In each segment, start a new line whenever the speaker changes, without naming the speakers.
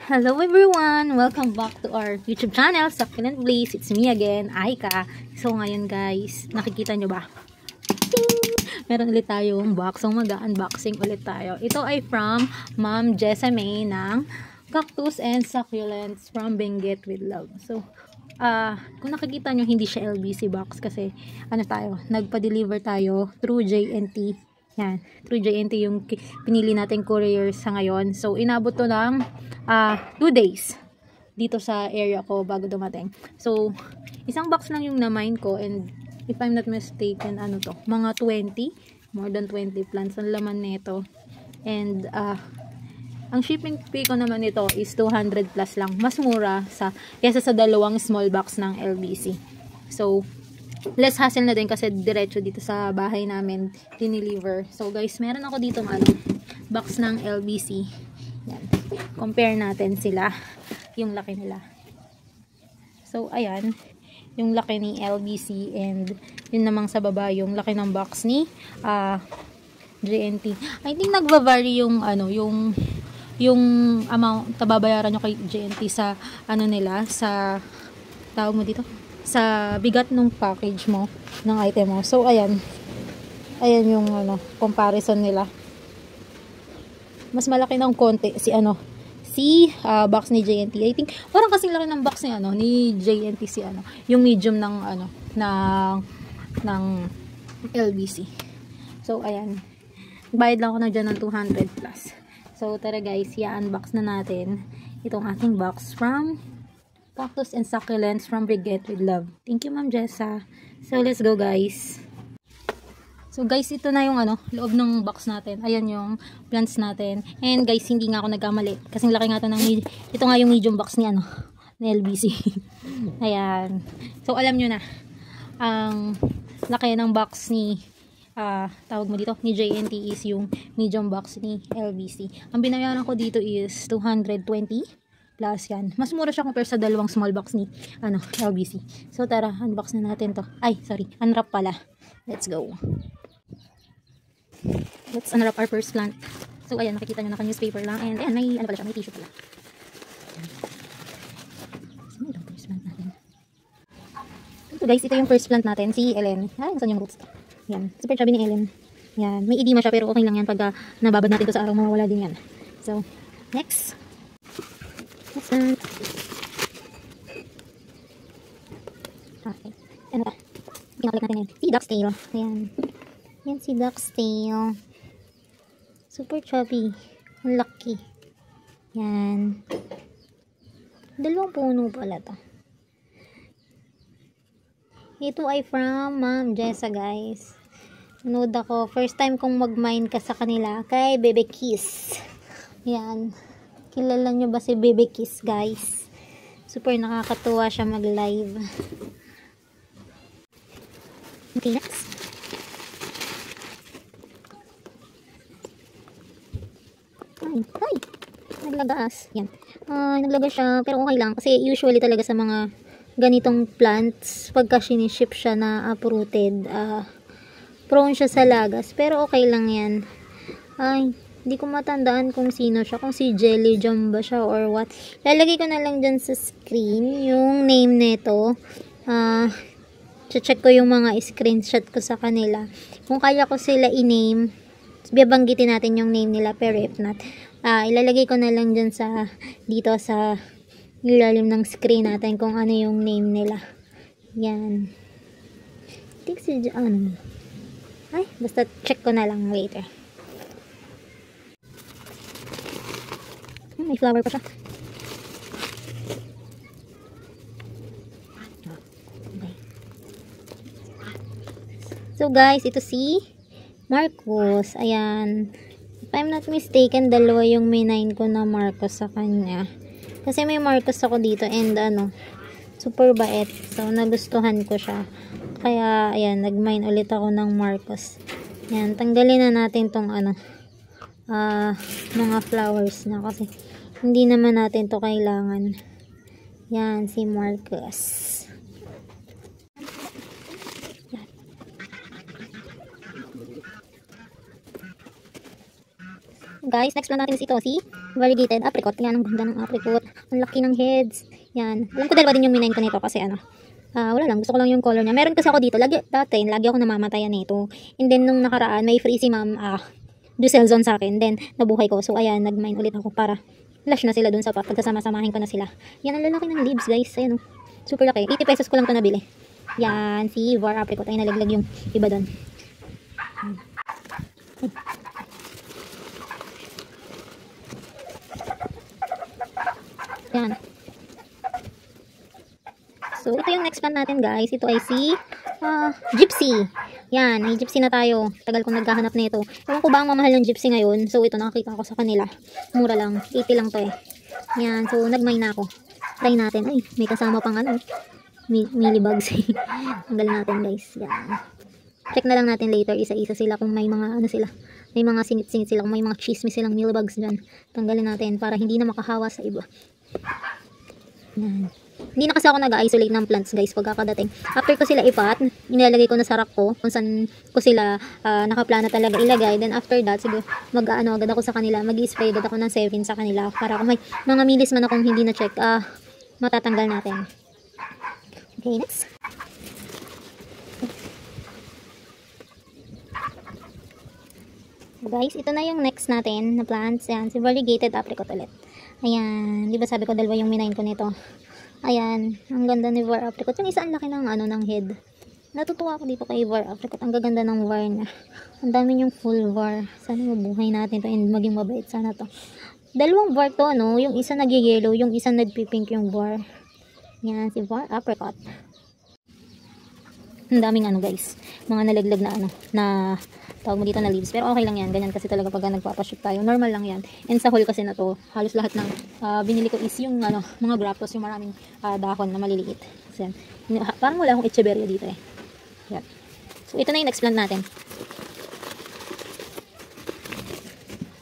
Hello everyone! Welcome back to our YouTube channel, Succulent Blaze. It's me again, Aika. So ngayon guys, nakikita nyo ba? Ting! Meron ulit tayong box. So mag-unboxing ulit tayo. Ito ay from Ma'am Jessamay ng Cactus and Succulents from Benguet with Love. So, kung nakikita nyo, hindi siya LBC box kasi nagpa-deliver tayo through JNT. Yan, through JNT yung pinili natin courier sa ngayon. So, inabot to ng 2 days dito sa area ko bago dumating. So, isang box lang yung na-mine ko, and if I'm not mistaken, mga 20, more than 20 plants ang laman nito. And, ang shipping fee ko naman nito is 200 plus lang. Mas mura kesa sa dalawang small box ng LBC. So, less hassle na din kasi diretso dito sa bahay namin dineliver. So guys, meron ako dito box ng LBC. Yan. Compare natin sila. Yung laki nila. So ayan, yung laki ni LBC, and yun namang sa baba yung laki ng box ni JNT. I think nagva-vary yung yung amount na babayaran nyo kay JNT sa nila, sa tawag mo dito, sa bigat ng package mo, ng item mo. So ayan yung comparison nila. Mas malaki ng konti si box ni JNT. I think parang kasing laki ng box ni JNT yung medium ng LBC. So ayan, bayad lang ako na dyan ng 200 plus. So tara guys, i-unbox na natin itong ating box from Cactus and Succulents from Benguet with Love. Thank you, Ma'am Jessa. So, let's go, guys. So, guys, ito na yung loob ng box natin. Ayan yung plants natin. And, guys, hindi nga ako nagkamali. Kasing laki nga ito nga yung medium box ni LBC. Ayan. So, alam nyo na. Ang laki ng box ni tawag mo dito, ni JNT is yung medium box ni LBC. Ang binayaran ko dito is 220 plus yan. Mas mura siya compare sa dalawang small box ni LBC. So tara, unbox na natin to. Ay, sorry, unwrap pala. Let's go. Let's unwrap our first plant. So ayan, nakikita nyo, naka-newspaper lang. And ayan, may pala siya, may tissue pala. So guys, ito yung first plant natin, si Ellen. Ay, saan yung roots? Yan, super chubby ni Ellen. Yan, may edema siya pero okay lang yan pagka nababad natin to sa araw, mawawala din yan. So, next. Okay. Ano ba? Pinakalik natin yan. Si Ducktail. Ayan. Yan si Ducktail. Super chubby. Ang laki. Yan. Dalawang puno pala to. Ito ay from Ma'am Jessa, guys. Nanood ako. First time kong mag-mine ka sa kanila. Kay Bebe Kiss. Yan. Kilala nyo ba si Bebe Kiss, guys? Super nakakatuwa siya mag-live. Okay, next. Ay, naglagas. Yan. Naglagas siya, pero okay lang. Kasi usually talaga sa mga ganitong plants, pagka siniship siya na uprooted, prone siya sa lagas. Pero okay lang yan. Ay, hindi ko matandaan kung sino siya, kung si Jelly Jam ba siya or what. Lalagay ko na lang dyan sa screen yung name nito. Check ko yung mga screenshot ko sa kanila. Kung kaya ko sila i-name, bibanggitin natin yung name nila, pero if not, ilalagay ko na lang dyan dito sa ilalim ng screen natin kung ano yung name nila. Yan. I think si ay, basta check ko na lang later. May flower pa siya. Okay. So guys, ito si Marcos. Ayan. If I'm not mistaken, dalawa yung minain ko na Marcos sa kanya. Kasi may Marcos ako dito, and super bait. So nagustuhan ko siya. Kaya ayan, nag-mine ulit ako ng Marcos. Ayan, tanggalin na natin tong mga flowers na kasi hindi naman natin to kailangan. Yan, si Marcos. Guys, next plant natin is ito, si variegated apricot. Yan, ang ganda ng apricot. Ang laki ng heads. Yan. Alam ko dalawa din yung minain ko nito kasi ano. Wala lang. Gusto ko lang yung color niya. Meron kasi ako dito. Lagi ako namamatayan nito. And then, nung nakaraan, may free si ma'am, Ducel Zone sa akin. Then, nabuhay ko. So, ayan, nag-mine ulit ako para lash na sila dun sa pot. Pagkasama-samahin ko na sila. Yan, ang lalaki ng leaves, guys. Ayan, oh. Super laki. 80 pesos ko lang ito nabili. Yan, si Var apricot. Ay, nalaglag yung iba dun. Yan. So, ito yung next plant natin, guys. Ito ay si Gypsy. Yan, ay Gypsy na tayo. Tagal kong naghahanap na ito. Ewan ko ba ang mamahal ng Gypsy ngayon. So, ito nakakita ko sa kanila. Mura lang. 80 lang to eh. Yan, so nagmine na ako. Try natin. Ay, may kasama pang ano. Millibugs. Tanggalin natin, guys. Yan. Check na lang natin later. Isa-isa sila kung may mga ano sila. May mga singit-singit sila. Kung may mga chismis silang millibugs dyan. Tanggalin natin para hindi na makahawa sa iba. Yan. Hindi na kasi ako nag-isolate ng plants, guys, pagkakadating. After ko sila ipat, inilalagay ko na sa rack ko kung saan ko sila nakaplana talaga ilagay. Then after that, siguro mag-ano agad ako sa kanila, mag-i-spray agad ako ng 7 sa kanila para kung may mga milis man akong hindi na check, matatanggal natin. Okay, next. So guys, ito na yung next natin na plants. Yan, si variegated apricot ulit. Ayan, di ba sabi ko dalawa yung minain ko nito. Ayan, ang ganda ni Var apricot. Yung isa ang laki ng ano ng head. Natutuwa ako dito kay Var apricot. Ang gaganda ng var niya. Ang dami yung full var. Sana mabuhay natin to and maging mabait sana to. Dalawang var to, no? Yung isa nag-yellow, yung isa nagpipink yung var. Yan, si Var apricot. Ang daming ano, guys. Mga nalaglag na ano, na tawag mo dito na leaves. Pero okay lang yan. Ganyan kasi talaga pag nagpapashoot tayo. Normal lang yan. And sa haul kasi na to, halos lahat ng binili ko is yung ano, mga graptos, yung maraming dahon na maliliit. So, yan. Parang wala akong echeveria dito eh. Yan. So, ito na yung next plant natin.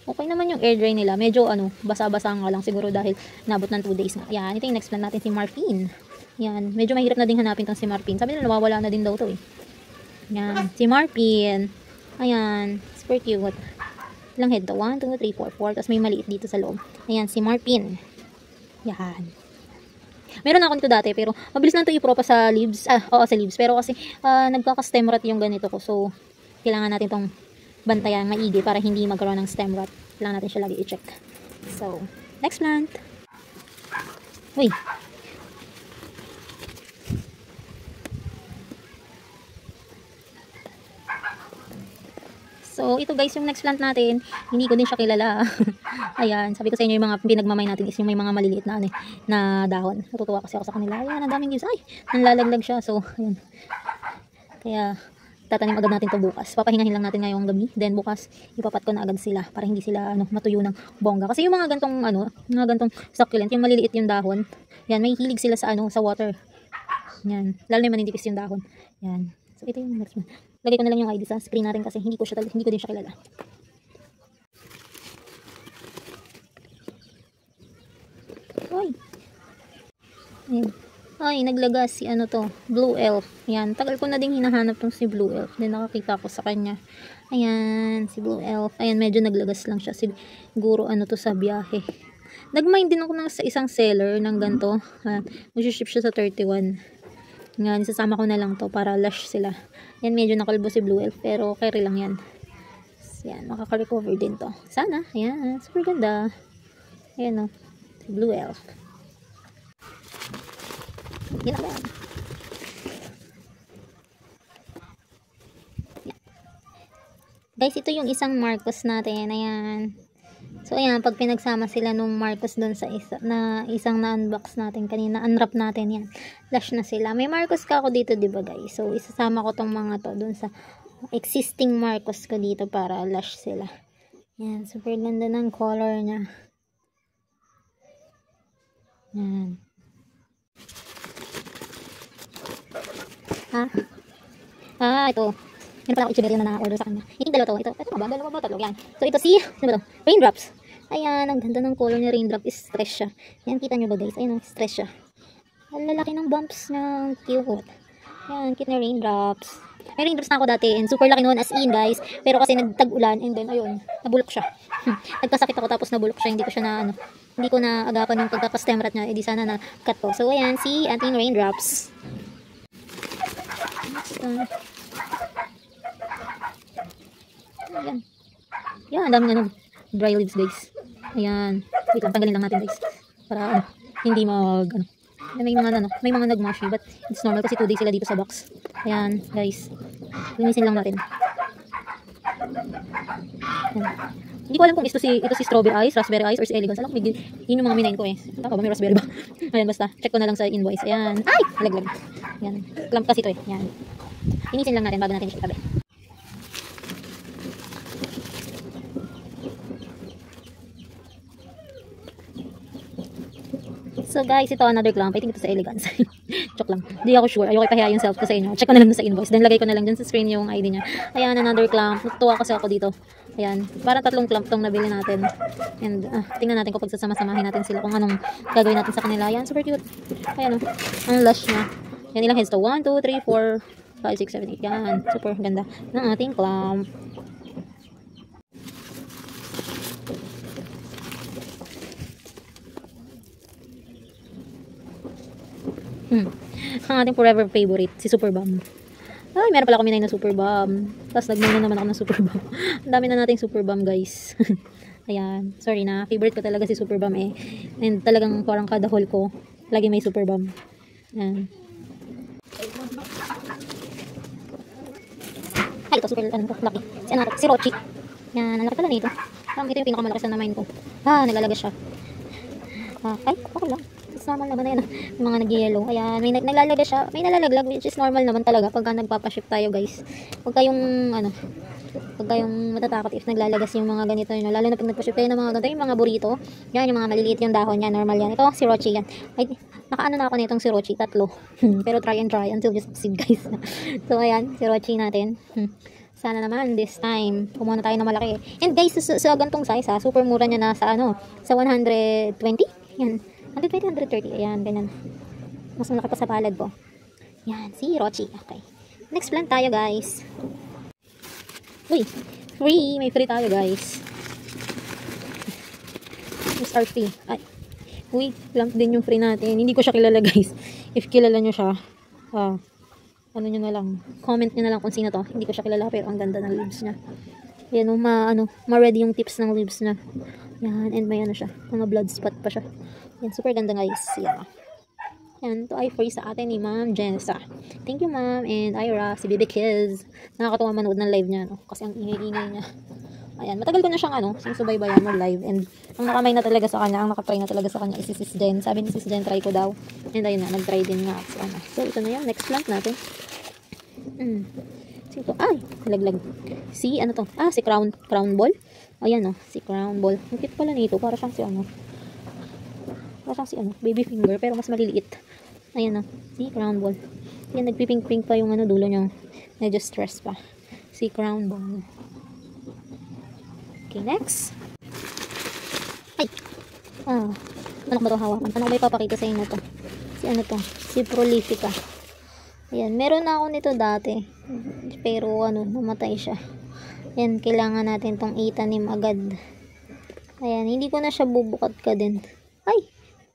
Okay naman yung air dry nila. Medyo ano, basa-basa nga lang siguro dahil nabot ng 2 days na. Yan. Ito yung next plant natin, si Marfin. Yan. Medyo mahirap na din hanapin tong si Marfin. Sabi nila nawawala na din daw to eh. Yan. Si Marfin. Ayan. Super cute. Ilang head to? 1, 2, 3, 4, 4. Tapos may maliit dito sa loob. Ayan. Si Marfin. Yan. Meron ako nito dati pero mabilis lang ito i-propa sa leaves. Oo, sa leaves. Pero kasi nagka-stem rot yung ganito ko. So, kailangan natin itong bantayan maigi para hindi magkaroon ng stem rot. Kailangan natin siya lagi i-check. So, next plant. Uy. So, ito guys, yung next plant natin, hindi ko din siya kilala. Ayan, sabi ko sa inyo yung mga pinagmamay natin is yung may mga maliliit na, na dahon. Natutuwa kasi ako sa kanila. Ayan, ang daming leaves. Ay, nanlalaglag siya. So, ayan. Kaya, tatanim agad natin to bukas. Papahingahin lang natin ngayong gabi. Then, bukas, ipapat ko na agad sila para hindi sila matuyo ng bongga. Kasi yung mga gantong, mga gantong succulent, yung maliliit yung dahon, yan, may hilig sila sa, sa water. Yan, lalo na yung maninipis yung dahon. Yan. So, ito yung next one. Lagay ko na lang yung ID sa screen natin kasi hindi ko din siya kilala. Ay. Ayan. Ay, naglagas si Blue Elf. Ayan, tagal ko na ding hinahanap tong si Blue Elf. Then nakakita ko sa kanya. Ayan, si Blue Elf. Ayan, medyo naglagas lang siya. Siguro to sa biyahe. Nag-mine din ako sa isang seller ng ganito. Mag-ship siya sa 31. Nga, sasama ko na lang to para lush sila. Yan, medyo nakalbo si Blue Elf, pero carry lang yan. So, yan, makaka-recover din to. Sana, ayan, super ganda. Ayan o, si Blue Elf. Yan na yan. Guys, ito yung isang Marcos natin. Ayan. So, ayan, pag pinagsama sila nung Marcos doon sa isang na-unbox natin kanina, unwrap natin yan. Lush na sila. May Marcos ka ako dito, diba guys? So, isasama ko tong mga to doon sa existing Marcos ko dito para lush sila. Yan, super ganda ng color niya. Yan. Ito. Meron pala ako i-chinery na na-order sa kanya. Hindi dalawa to. Ito ba? Dalawa ba? Tatlo. Yan. So, ito ano ba to? Raindrops. Ayan, ang ganda ng color niya. Raindrop is stress siya. Yan, kita nyo ba guys? Ayan, stress siya. Ang lalaki ng bumps niya. Cute. Yan, cute na raindrops. May raindrops na ako dati and super laki noon as in guys. Pero kasi nagtag-ulan and then ayun, nabulok siya. Nagkasakit ako tapos nabulok siya. Hindi ko siya na ano, hindi ko na agapan yung pagkakastemrat niya. Edi sana na cut ko. So ayan, si ating raindrops. Ayan. Yan, ang daming ano, dry leaves guys. Ayan. Wait lang, tanggalin lang natin guys. Para ano, hindi mag ano. May mga nagmashi but it's normal kasi 2 days sila dito sa box. Ayan, guys. Linisin lang natin. Ayan. Hindi ko alam kung ito si strawberry ice, raspberry ice or si elegance. Alam ko yun yung mga minain ko eh. Tama ba may raspberry ba? Ayan, basta check ko na lang sa invoice. Ayan. Ay, nalaglag. Ayan. Clamp kasi ito eh. Ayan. Linisin lang natin bago natin siya itabi. So guys, ito another clamp. I think ito sa elegance. Joke lang. Hindi ako sure. Ayoko ipahiya yung self ko sa inyo. Check ko na lang sa invoice. Then lagay ko na lang dyan sa screen yung ID niya. Ayan, another clamp. Natutuwa kasi ako dito. Ayan. Parang 3 clamp tong nabili natin. And tingnan natin kung pagsasama-samahin natin sila kung anong gagawin natin sa kanila. Ayan, super cute. Ayan o. Ang lush niya. Yan, ilang heads to? 1, 2, 3, 4, 5, 6, 7, 8. Yan. Super ganda ng ating clamp. Ang ating forever favorite, si Super Bum. Ay, meron pala kami na Super Bum. Tapos nagmay na naman ako ng Super Bum. Ang dami na nating Super Bum, guys. Ayan. Sorry na. Favorite ko talaga si Super Bum eh. And talagang parang kada haul ko, lagi may Super Bum. Ayan. Ay, ito super lucky. Si Rochi. Yan, ang laki pala nito. Parang ito yung pinakamalaki sa namain ko. Naglalagay siya. Ay, okay lang. It's normal naman na yan. Yung mga nag-yellow. Ayan, may naglalagay siya. May nalalaglag, which is normal naman talaga pagka nagpapaship tayo, guys. Huwag kayong, matatakot if naglalagas yung mga ganito, yun. Lalo na pag nagpaship tayo ng mga ganito, yung mga burrito. Yan, yung mga maliliit yung dahon yan. Normal yan. Ito, si Rochi yan. Ay, nakaano na ako nitong si Rochi. 3. Pero try and try until you succeed, guys. So, ayan, si Rochi natin. Sana naman this time kumuha na tayo ng malaki. And guys, sa gantong size super mura niya na sa sa 120. Yan. 120, 130. Ayan, ganyan. Mas malaki pa sa palad ko. Yan, si Rochi. Okay. Next plant tayo, guys. Uy, free. May free tayo, guys. Star free. Ay. Uy, plant din yung free natin. Hindi ko siya kilala, guys. If kilala nyo siya, ano nyo na lang. Comment nyo na lang kung sino to. Hindi ko siya kilala, pero ang ganda ng leaves niya. Yan, ma-ready yung tips ng leaves niya. Yan, and may siya. Mga blood spot pa siya. Yan, super ganda guys. Yan. Yan, to ay free sa atin ni Ma'am Jensa. Thank you Ma'am and Ira, si Baby Kiz. Nakakatuwa manood ng live niya, no? Kasi ang ingay-ingay niya. Ayan, matagal ko na siyang sinusubaybayan mo live. And ang nakamay na talaga sa kanya, ang nakatry na talaga sa kanya is si Sis Jen. Sabi ni Sis Jen, try ko daw. And ayun na, nag-try din nga. So, ito na yun. Next plant natin. Ito, ay, nalaglag. Si, si crown ball. Ayan, si crown ball. Ang cute pala nito, para siyang si baby finger, pero mas maliliit. Ayan, si crown ball. Yan, nagpipink-pink pa yung dulo niya. Medyo stress pa. Si crown ball. Okay, next. Ay! Ano ba ito hawakan? Ano ba ipapakita sa inyo to? Si Prolifica. Ayan, meron na ako nito dati. Pero namatay siya. Ayan, kailangan natin tong itanim agad. Ayan, hindi ko na siya bubukat ka din. Ay!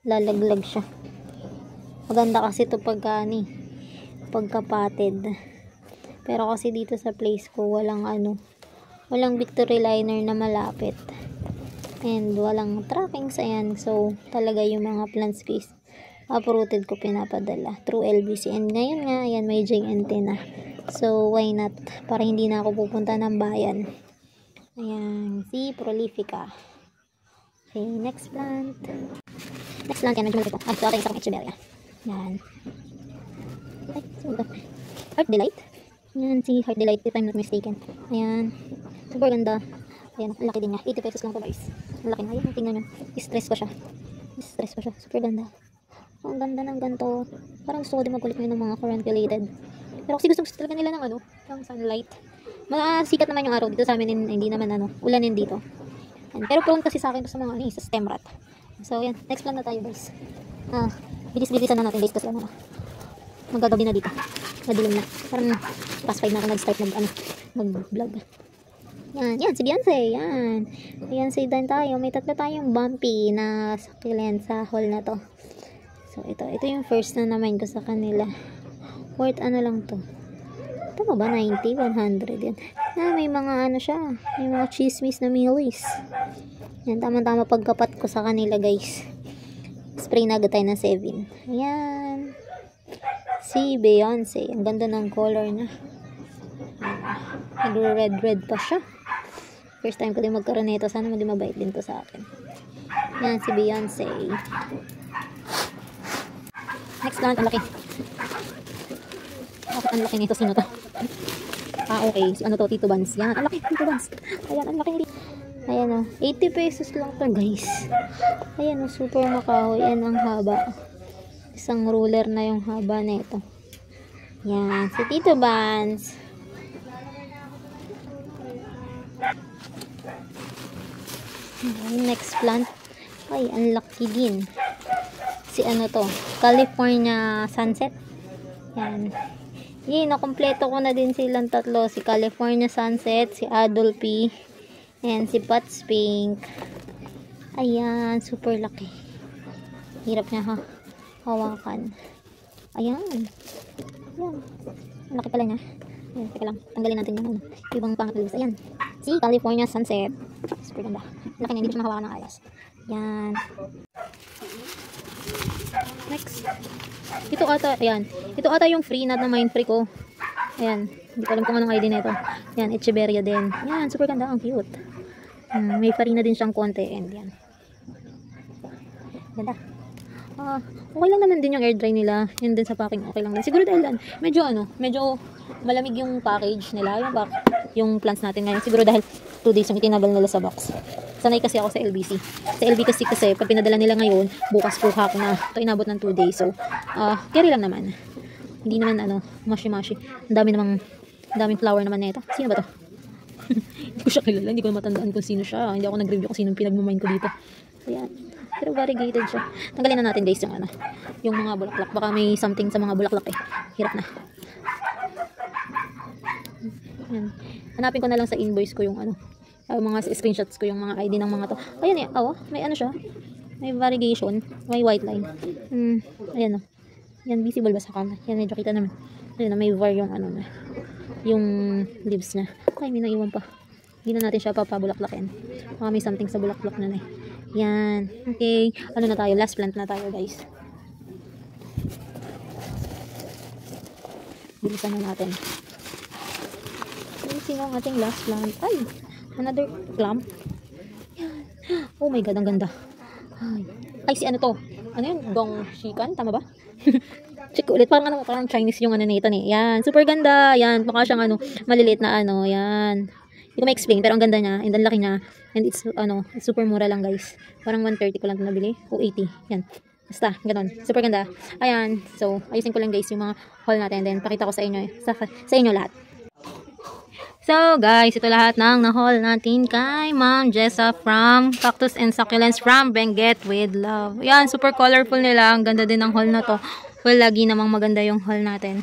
Lalaglag siya. Maganda kasi ito pagkapatid. Pero kasi dito sa place ko, walang victory liner na malapit. And walang trackings, ayan. So, talaga yung mga plants ko is uprooted ko pinapadala through LBC. And ngayon nga, ayan, may JNT na. So, why not? Para hindi na ako pupunta ng bayan. Ayan, si Prolifica. Okay, next plant. Next plant, yan, medyo malaki ito. Ito yung isang echeveria. Yan. Ay, sino ito? Heart Delight. Yan, si Heart Delight, if I'm not mistaken. Ayan. Super ganda. Ayan, ang laki din niya. 80 pesos lang po guys. Ang laki na. Ayan, tingnan nyo. Stress pa siya. Super ganda. Ang ganda ng ganito. Parang gusto ko din magkulit ngayon ng mga current related. Pero kasi gusto talaga nila ng ng sunlight. Sikat naman yung araw dito sa amin. Hindi naman ulanin dito. Ayan. Pero prone kasi sa akin sa mga sa stem rot. So, yan. Next plant na tayo guys. Bilis-bilisan na natin guys kasi Magagabi na dito. Madilim na. Parang past 5 na ako nag-start mag-vlog. Yan, si Beyonce. Yan. Beyonce din tayo. May tatlo tayong bumpy na succulent sa haul na to. So, ito yung first na naman ko sa kanila. Worth ano lang to. Tama ba? 90, 100 yan. May mga ano siya. May mga chismis na milis. Yan, tama-tama pagkapat ko sa kanila, guys. Spray na agad tayo ng 7. Ayan. Si Beyonce. Ang ganda ng color niya. Nag-red pa siya. First time ko din magkaroon nito. Sana maging mabait din to sa akin. Yan, si Beyonce. Next plant, ang laki. Bakit ang laki nito? Sino to? Okay. Si ano to? Tito Vans. Yan, ang laki. Tito Vans. Ayan, ang laki nito. Ayan o. 80 pesos lang to, guys. Ayan o. Super makahoy. Ayan ang haba. Isang ruler na yung haba na ito. Yan. Si Tito Vans. Next plant. Ay, ang laki din. Si ano to? California Sunset. Yan. Yay, nakompleto ko na din silang tatlo. Si California Sunset, si Adolphe, and si Pots Pink. Ayan, super laki. Hirap niya hawakan. Ayan. Ayan. Ang laki pala niya. Ayan, teka lang. Tanggalin natin yung ibang pangkalis. Ayan. Si California Sunset. Super ganda. Laki niya, hindi siya mahawakan ng ayos. Ayan. Next. Ito ata, ayan. Ito ata yung free na main free ko. Ayan. Hindi ko alam kung anong ID na ito. Ayan, Echeverria din. Ayan, super ganda. Ang cute. May farina din siyang konti. And yan. Ganda. Okay lang naman din yung air dry nila. Yun din sa packing. Okay lang din. Siguro dahil medyo malamig yung package nila. Yung plants natin ngayon. Siguro dahil 2 days yung itinagal nila sa box. Sanay kasi ako sa LBC. Sa LB kasi pag pinadala nila ngayon, bukas fuhak na. Ito inabot ng 2 days. So, carry lang naman. Hindi naman mashi-mashi. Ang daming flower naman na ito. Sino ba to? Hindi ko siya kilala. Hindi ko matandaan kung sino siya. Hindi ako nag-review kung sino pinagmamain ko dito. Ayan. Pero variegated siya. Tanggalin na natin, guys, yung mga bulaklak. Baka may something sa mga bulaklak eh. Hirap na. Ayan. Hanapin ko na lang sa invoice ko yung mga screenshots ko yung mga ID ng mga to. Ayan may siya. May variegation. May white line. Ayan Yan, visible ba sa camera? Yan, medyo kita naman. Ayan may var yung yung leaves niya. Ay, may naiwan pa. Hindi na natin siya papabulaklakin. Baka may something sa bulaklak na Yan. Okay. Ano na tayo? Last plant na tayo, guys. Bilisan na natin. Sino ang ating last plant? Ay! Another clump. Yan. Oh my God, ang ganda. Ay, si ano to? Ano yun? Gongshikan? Tama ba? Check ulit. Parang Chinese yung nito ni. Yan. Super ganda. Yan. Baka siyang maliliit na Yan. Hindi ko ma-explain. Pero ang ganda niya. And ang laki niya. And it's super mura lang, guys. Parang 130 ko lang nabili. O 80. Yan. Basta. Ganon. Super ganda. Ayan. So, ayusin ko lang, guys, yung mga haul natin. Then, pakita ko sa inyo. Sa inyo lahat. So, guys, ito lahat ng na-haul natin kay Ma'am Jessa from Cactus and Succulents from Benguet with Love. Yan, super colorful nila. Ang ganda din ng haul na to. Well, lagi namang maganda yung haul natin.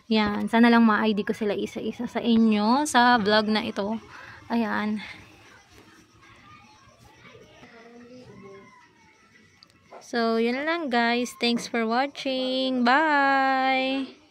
Yan, sana lang ma-ID ko sila isa-isa sa inyo sa vlog na ito. Ayan. So, yun lang, guys. Thanks for watching. Bye!